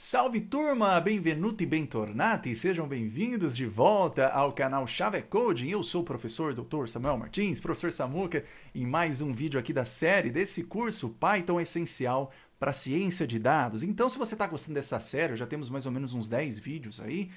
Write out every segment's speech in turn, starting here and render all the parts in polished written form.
Salve turma, benvenuti e bentornati, sejam bem-vindos de volta ao canal Chave Coding. Eu sou o professor Dr. Samuel Martins, professor Samuca, em mais um vídeo aqui da série desse curso Python Essencial para Ciência de Dados. Então, se você está gostando dessa série, já temos mais ou menos uns 10 vídeos aí,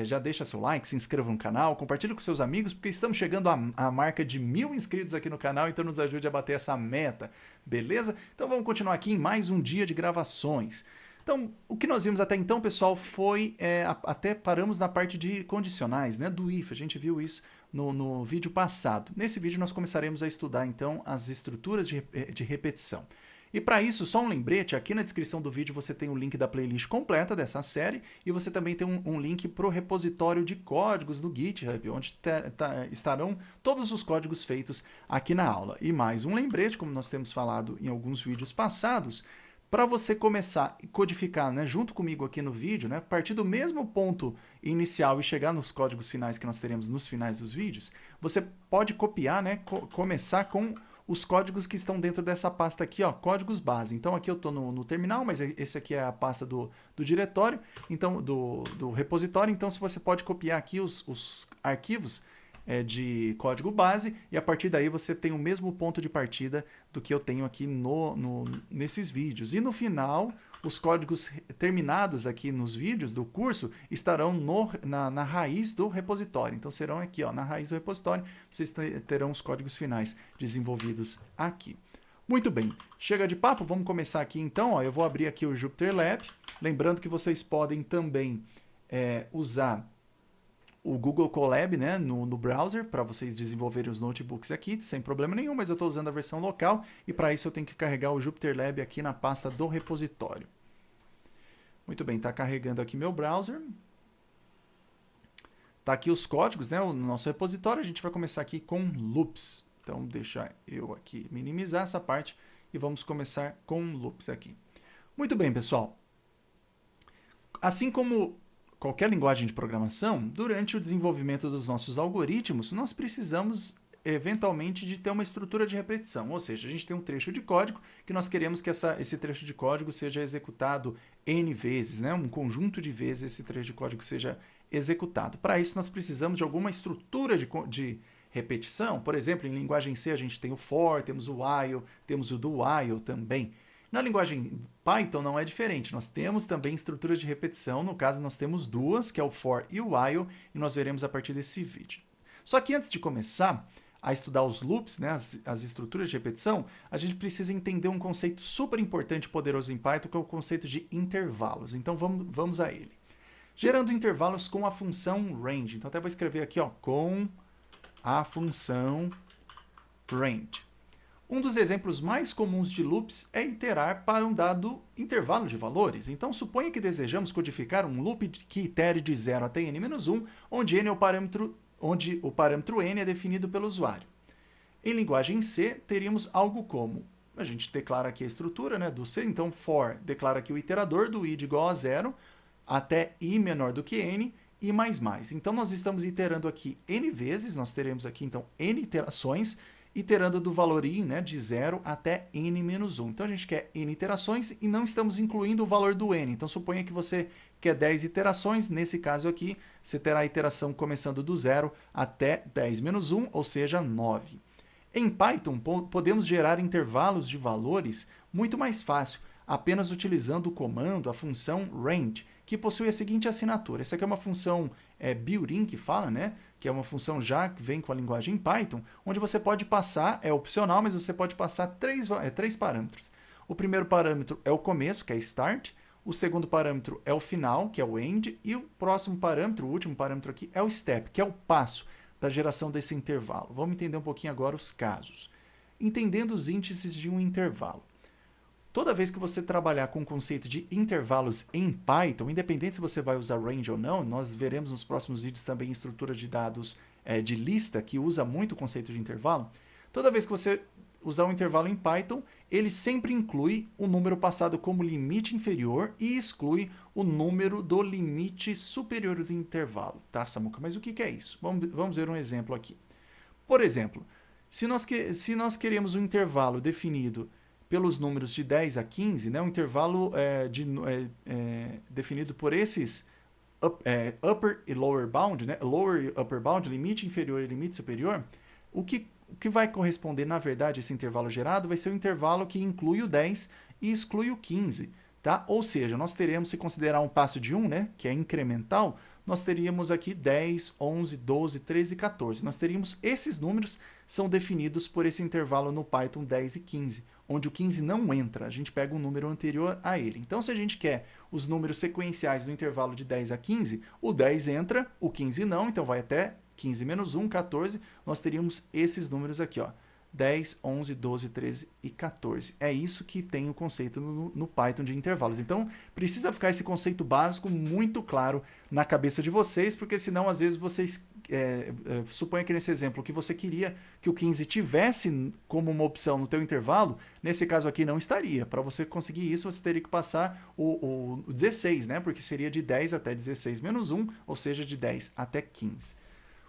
já deixa seu like, se inscreva no canal, compartilhe com seus amigos, porque estamos chegando à marca de 1000 inscritos aqui no canal, então nos ajude a bater essa meta, beleza? Então vamos continuar aqui em mais um dia de gravações. Então, o que nós vimos até então, pessoal, foi, até paramos na parte de condicionais, né, do if, a gente viu isso no vídeo passado. Nesse vídeo nós começaremos a estudar, então, as estruturas de repetição. E para isso, só um lembrete, aqui na descrição do vídeo você tem o link da playlist completa dessa série e você também tem um link para o repositório de códigos do GitHub, onde estarão todos os códigos feitos aqui na aula. E mais um lembrete, como nós temos falado em alguns vídeos passados, para você começar a codificar, né, junto comigo aqui no vídeo, né, a partir do mesmo ponto inicial e chegar nos códigos finais que nós teremos nos finais dos vídeos, você pode copiar, né, começar com os códigos que estão dentro dessa pasta aqui, ó, códigos base. Então aqui eu estou no terminal, mas esse aqui é a pasta do diretório, então do repositório. Então você pode copiar aqui os arquivos de código base e a partir daí você tem o mesmo ponto de partida do que eu tenho aqui nesses vídeos. E no final, os códigos terminados aqui nos vídeos do curso estarão na raiz do repositório. Então serão aqui, ó, na raiz do repositório, vocês terão os códigos finais desenvolvidos aqui. Muito bem, chega de papo, vamos começar aqui então. Ó, eu vou abrir aqui o Jupyter Lab, lembrando que vocês podem também usar o Google Colab, né, no browser, para vocês desenvolverem os notebooks aqui, sem problema nenhum, mas eu estou usando a versão local e para isso eu tenho que carregar o Jupyter Lab aqui na pasta do repositório. Muito bem, está carregando aqui meu browser. Está aqui os códigos, né, no nosso repositório. A gente vai começar aqui com loops. Então, deixa eu aqui minimizar essa parte e vamos começar com loops aqui. Muito bem, pessoal. Assim como qualquer linguagem de programação, durante o desenvolvimento dos nossos algoritmos, nós precisamos eventualmente de ter uma estrutura de repetição, ou seja, a gente tem um trecho de código que nós queremos que esse trecho de código seja executado N vezes, né? Um conjunto de vezes esse trecho de código seja executado. Para isso nós precisamos de alguma estrutura de repetição, por exemplo, em linguagem C a gente tem o for, temos o while, temos o do while também. Na linguagem Python não é diferente, nós temos também estruturas de repetição, no caso nós temos duas, que é o for e o while, e nós veremos a partir desse vídeo. Só que antes de começar a estudar os loops, né, as estruturas de repetição, a gente precisa entender um conceito super importante e poderoso em Python, que é o conceito de intervalos. Então vamos a ele. Gerando intervalos com a função range. Então até vou escrever aqui, ó, com a função range. Um dos exemplos mais comuns de loops é iterar para um dado intervalo de valores. Então, suponha que desejamos codificar um loop que itere de 0 até n-1, onde n é onde o parâmetro n é definido pelo usuário. Em linguagem C, teríamos algo como, a gente declara aqui a estrutura, né, do C, então for declara aqui o iterador do i igual a 0 até i menor do que n, e mais. Então, nós estamos iterando aqui n vezes, nós teremos aqui, então, n iterações, iterando do valor i, né, de 0 até n-1. Então, a gente quer n iterações e não estamos incluindo o valor do n. Então, suponha que você quer 10 iterações. Nesse caso aqui, você terá a iteração começando do 0 até 10-1, ou seja, 9. Em Python, podemos gerar intervalos de valores muito mais fácil, apenas utilizando o comando, a função range, que possui a seguinte assinatura. Essa aqui é uma função built-in que fala, né? Que é uma função já que vem com a linguagem Python, onde você pode passar, é opcional, mas você pode passar três parâmetros. O primeiro parâmetro é o começo, que é start, o segundo parâmetro é o final, que é o end, e o próximo parâmetro, o último parâmetro aqui, é o step, que é o passo para a geração desse intervalo. Vamos entender um pouquinho agora os casos. Entendendo os índices de um intervalo. Toda vez que você trabalhar com o conceito de intervalos em Python, independente se você vai usar range ou não, nós veremos nos próximos vídeos também estrutura de dados de lista, que usa muito o conceito de intervalo. Toda vez que você usar um intervalo em Python, ele sempre inclui o número passado como limite inferior e exclui o número do limite superior do intervalo. Tá, Samuca? Mas o que é isso? Vamos ver um exemplo aqui. Por exemplo, se nós queremos um intervalo definido pelos números de 10 a 15, né, um intervalo definido por esses upper e lower bound, né, lower e upper bound, limite inferior e limite superior, o que vai corresponder, na verdade, esse intervalo gerado vai ser o intervalo que inclui o 10 e exclui o 15. Tá? Ou seja, nós teremos, se considerar um passo de 1, né, que é incremental, nós teríamos aqui 10, 11, 12, 13 e 14. Nós teríamos esses números, são definidos por esse intervalo no Python 10 e 15, onde o 15 não entra, a gente pega um número anterior a ele. Então, se a gente quer os números sequenciais do intervalo de 10 a 15, o 10 entra, o 15 não, então vai até 15 menos 1, 14, nós teríamos esses números aqui, ó. 10, 11, 12, 13 e 14. É isso que tem o conceito no Python de intervalos. Então, precisa ficar esse conceito básico muito claro na cabeça de vocês, porque senão, às vezes, vocês... suponha que nesse exemplo que você queria que o 15 tivesse como uma opção no teu intervalo, nesse caso aqui não estaria. Para você conseguir isso, você teria que passar o 16, né? Porque seria de 10 até 16 menos 1, ou seja, de 10 até 15.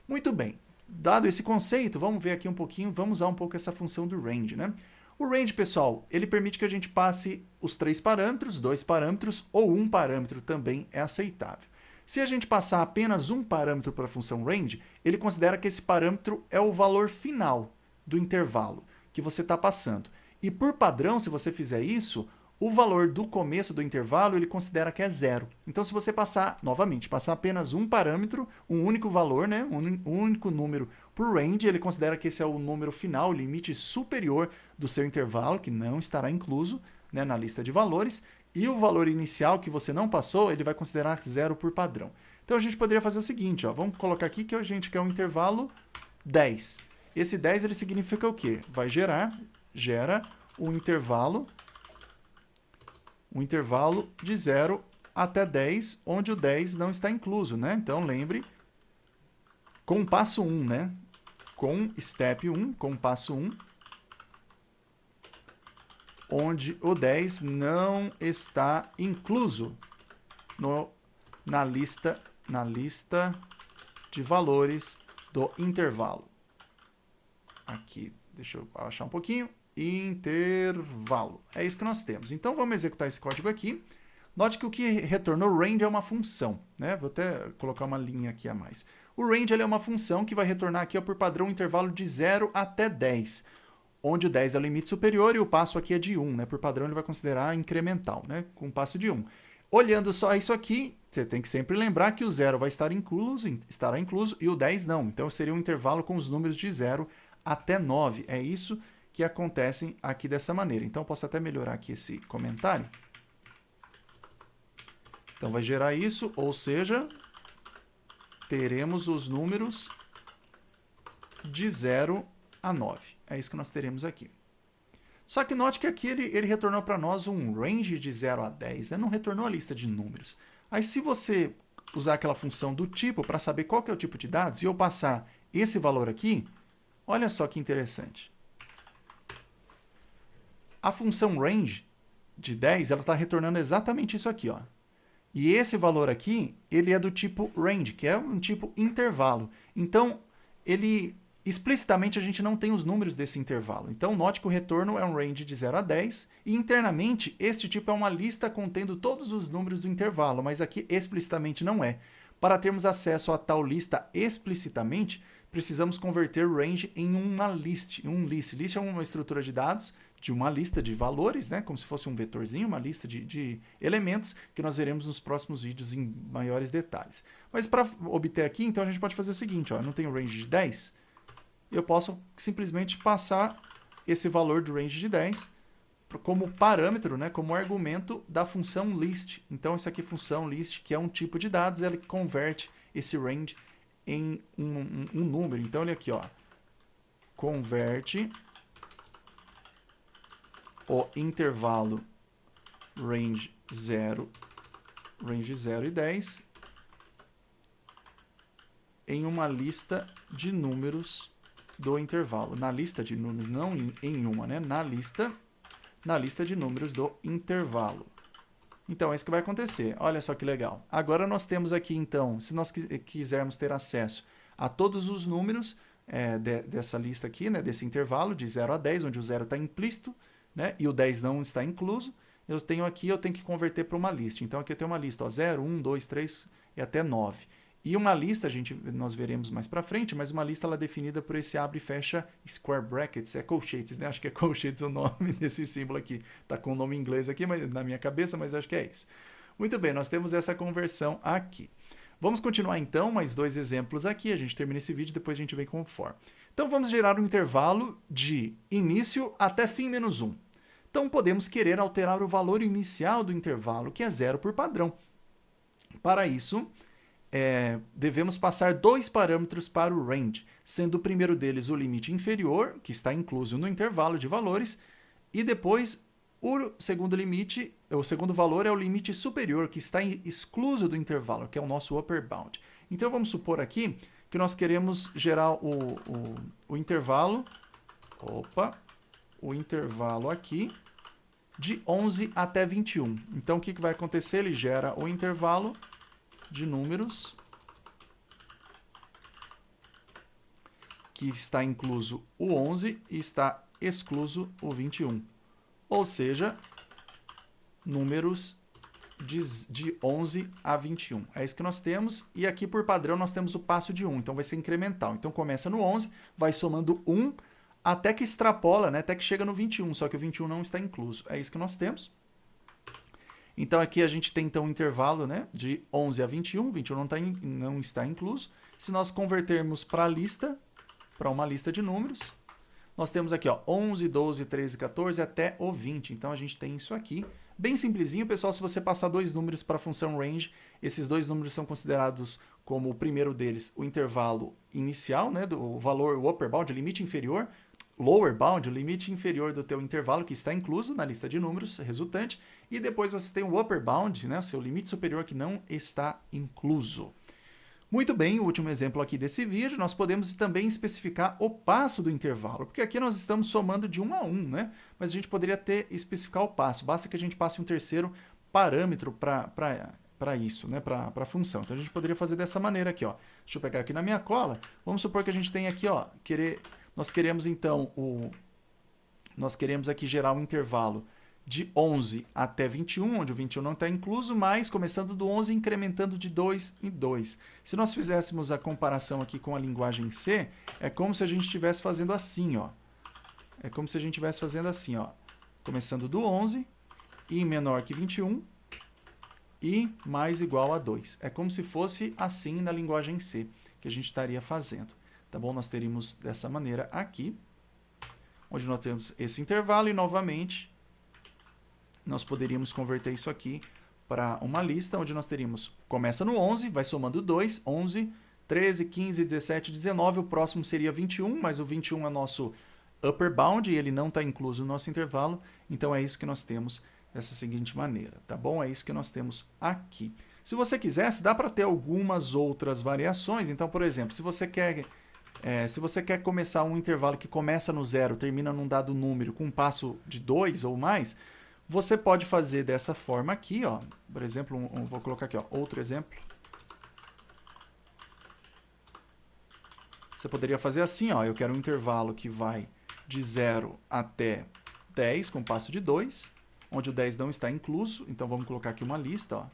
Muito bem. Dado esse conceito, vamos ver aqui um pouquinho, vamos usar um pouco essa função do range, né? O range, pessoal, ele permite que a gente passe os 3 parâmetros, 2 parâmetros ou 1 parâmetro também é aceitável. Se a gente passar apenas um parâmetro para a função range, ele considera que esse parâmetro é o valor final do intervalo que você está passando. E por padrão, se você fizer isso, o valor do começo do intervalo ele considera que é 0. Então, se você passar, novamente, passar apenas um parâmetro, um único valor, né, um único número por range, ele considera que esse é o número final, o limite superior do seu intervalo, que não estará incluso, né, na lista de valores, e o valor inicial que você não passou, ele vai considerar 0 por padrão. Então, a gente poderia fazer o seguinte, ó, vamos colocar aqui que a gente quer um intervalo 10. Esse 10 ele significa o quê? Gera um intervalo de 0 até 10, onde o 10 não está incluso, né? Então, lembre, com passo 1, né? Com step 1, com passo 1, onde o 10 não está incluso na lista de valores do intervalo. Aqui, deixa eu baixar um pouquinho. Intervalo. É isso que nós temos. Então, vamos executar esse código aqui. Note que o que retornou range é uma função, né? Vou até colocar uma linha aqui a mais. O range ele é uma função que vai retornar aqui ó, por padrão um intervalo de 0 até 10, onde o 10 é o limite superior e o passo aqui é de 1. Né? Por padrão, ele vai considerar incremental, né? Com um passo de 1. Olhando só isso aqui, você tem que sempre lembrar que o 0 vai estará incluso e o 10 não. Então, seria um intervalo com os números de 0 até 9. É isso que acontecem aqui dessa maneira. Então, eu posso até melhorar aqui esse comentário. Então, vai gerar isso, ou seja, teremos os números de 0 a 9. É isso que nós teremos aqui. Só que note que aqui ele retornou para nós um range de 0 a 10, né? Não retornou a lista de números. Aí, se você usar aquela função do tipo para saber qual que é o tipo de dados e eu passar esse valor aqui, olha só que interessante. A função range de 10, ela está retornando exatamente isso aqui, ó. E esse valor aqui, ele é do tipo range, que é um tipo intervalo. Então, explicitamente a gente não tem os números desse intervalo. Então, note que o retorno é um range de 0 a 10 e internamente este tipo é uma lista contendo todos os números do intervalo, mas aqui explicitamente não é. Para termos acesso a tal lista explicitamente, precisamos converter range em uma list. List é uma estrutura de dados de uma lista de valores, né? Como se fosse um vetorzinho, uma lista de elementos que nós veremos nos próximos vídeos em maiores detalhes. Mas para obter aqui, então a gente pode fazer o seguinte, ó, eu não tenho range de 10, eu posso simplesmente passar esse valor do range de 10 como parâmetro, né, como argumento da função list. Então, essa aqui é a função list, que é um tipo de dados, ela converte esse range em um número. Então, olha aqui, ó, converte o intervalo range 0 e 10 em uma lista de números do intervalo. Na lista de números, não em uma, né? Na lista de números do intervalo. Então, é isso que vai acontecer. Olha só que legal. Agora nós temos aqui, então, se nós quisermos ter acesso a todos os números dessa lista aqui, né, desse intervalo de 0 a 10, onde o 0 está implícito, né? E o 10 não está incluso. Eu tenho que converter para uma lista. Então aqui eu tenho uma lista, ó, 0, 1, 2, 3 e até 9. E uma lista, nós veremos mais para frente, mas uma lista ela é definida por esse abre e fecha square brackets, é colchetes, né? Acho que é colchetes o nome desse símbolo aqui. Tá com o nome em inglês aqui na minha cabeça, mas acho que é isso. Muito bem, nós temos essa conversão aqui. Vamos continuar então, mais 2 exemplos aqui, a gente termina esse vídeo e depois a gente vem com o for. Então vamos gerar um intervalo de início até fim menos 1. Então podemos querer alterar o valor inicial do intervalo, que é 0 por padrão. Para isso, devemos passar 2 parâmetros para o range, sendo o primeiro deles o limite inferior, que está incluso no intervalo de valores, e depois o segundo valor é o limite superior, que está excluso do intervalo, que é o nosso upper bound. Então vamos supor aqui que nós queremos gerar o intervalo, o intervalo aqui, de 11 até 21. Então o que vai acontecer? Ele gera o intervalo de números que está incluso o 11 e está excluso o 21. Ou seja, números de 11 a 21. É isso que nós temos. E aqui, por padrão, nós temos o passo de 1. Então, vai ser incremental. Então, começa no 11, vai somando 1, até que extrapola, né, até que chega no 21. Só que o 21 não está incluso. É isso que nós temos. Então, aqui a gente tem então um intervalo, né, de 11 a 21. 21 não está incluso. Se nós convertermos para a lista, para uma lista de números, nós temos aqui, ó, 11, 12, 13, 14 até o 20. Então, a gente tem isso aqui. Bem simplesinho, pessoal. Se você passar 2 números para a função range, esses 2 números são considerados como o primeiro deles, o intervalo inicial, né, do valor, o upper bound, o limite inferior, lower bound, o limite inferior do teu intervalo, que está incluso na lista de números resultante, e depois você tem o upper bound, né, seu limite superior, que não está incluso. Muito bem, o último exemplo aqui desse vídeo, nós podemos também especificar o passo do intervalo, porque aqui nós estamos somando de 1 a 1, né? Mas a gente poderia especificar o passo, basta que a gente passe um terceiro parâmetro para isso, né? Para a função. Então a gente poderia fazer dessa maneira aqui, ó. Deixa eu pegar aqui na minha cola. Vamos supor que a gente tem aqui, ó, nós queremos então nós queremos aqui gerar um intervalo de 11 até 21, onde o 21 não está incluso, mas começando do 11 incrementando de 2 em 2. Se nós fizéssemos a comparação aqui com a linguagem C, é como se a gente estivesse fazendo assim, ó. É como se a gente estivesse fazendo assim, ó. Começando do 11 e menor que 21 e mais igual a 2. É como se fosse assim na linguagem C que a gente estaria fazendo. Tá bom? Nós teríamos dessa maneira aqui, onde nós temos esse intervalo e novamente nós poderíamos converter isso aqui para uma lista onde nós teríamos, começa no 11, vai somando 2, 11, 13, 15, 17, 19, o próximo seria 21, mas o 21 é nosso upper bound e ele não está incluso no nosso intervalo, então é isso que nós temos dessa seguinte maneira, tá bom? É isso que nós temos aqui. Se você quisesse, dá para ter algumas outras variações, então, por exemplo, se você quer começar um intervalo que começa no 0, termina num dado número com um passo de 2 ou mais, você pode fazer dessa forma aqui, ó. Por exemplo, vou colocar aqui, ó, outro exemplo. Você poderia fazer assim, ó, eu quero um intervalo que vai de 0 até 10 com passo de 2, onde o 10 não está incluso, então vamos colocar aqui uma lista, ó.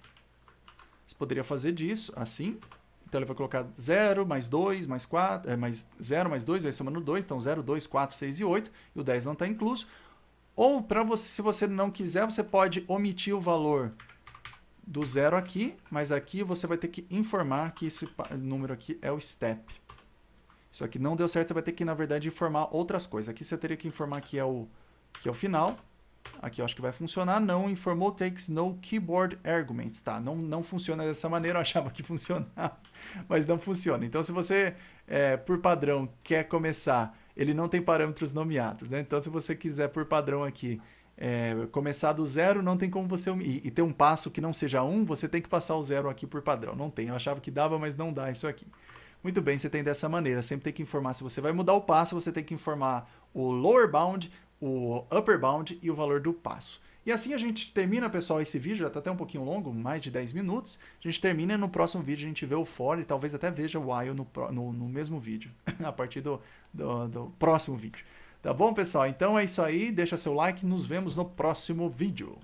Você poderia fazer disso, assim. Então ele vai colocar 0 mais 2 mais 4, mais 0 mais 2 vai somando 2, então 0, 2, 4, 6 e 8, e o 10 não está incluso. Ou, se você não quiser, você pode omitir o valor do 0 aqui, mas aqui você vai ter que informar que esse número aqui é o step. Isso aqui não deu certo, você vai ter que, na verdade, informar outras coisas. Aqui você teria que informar que é o final. Aqui eu acho que vai funcionar. Não informou, takes no keyboard arguments. Tá, não funciona dessa maneira, eu achava que funcionava, mas não funciona. Então, se você, por padrão, quer começar... Ele não tem parâmetros nomeados, né? Então, se você quiser, por padrão aqui, começar do 0, não tem como você... E ter um passo que não seja 1, você tem que passar o 0 aqui por padrão. Não tem. Eu achava que dava, mas não dá isso aqui. Muito bem, você tem dessa maneira. Sempre tem que informar. Se você vai mudar o passo, você tem que informar o lower bound, o upper bound e o valor do passo. E assim a gente termina, pessoal, esse vídeo. Já está até um pouquinho longo, mais de 10 minutos. A gente termina e no próximo vídeo a gente vê o for e talvez até veja o while no mesmo vídeo, a partir do próximo vídeo. Tá bom, pessoal? Então é isso aí. Deixa seu like. Nos vemos no próximo vídeo.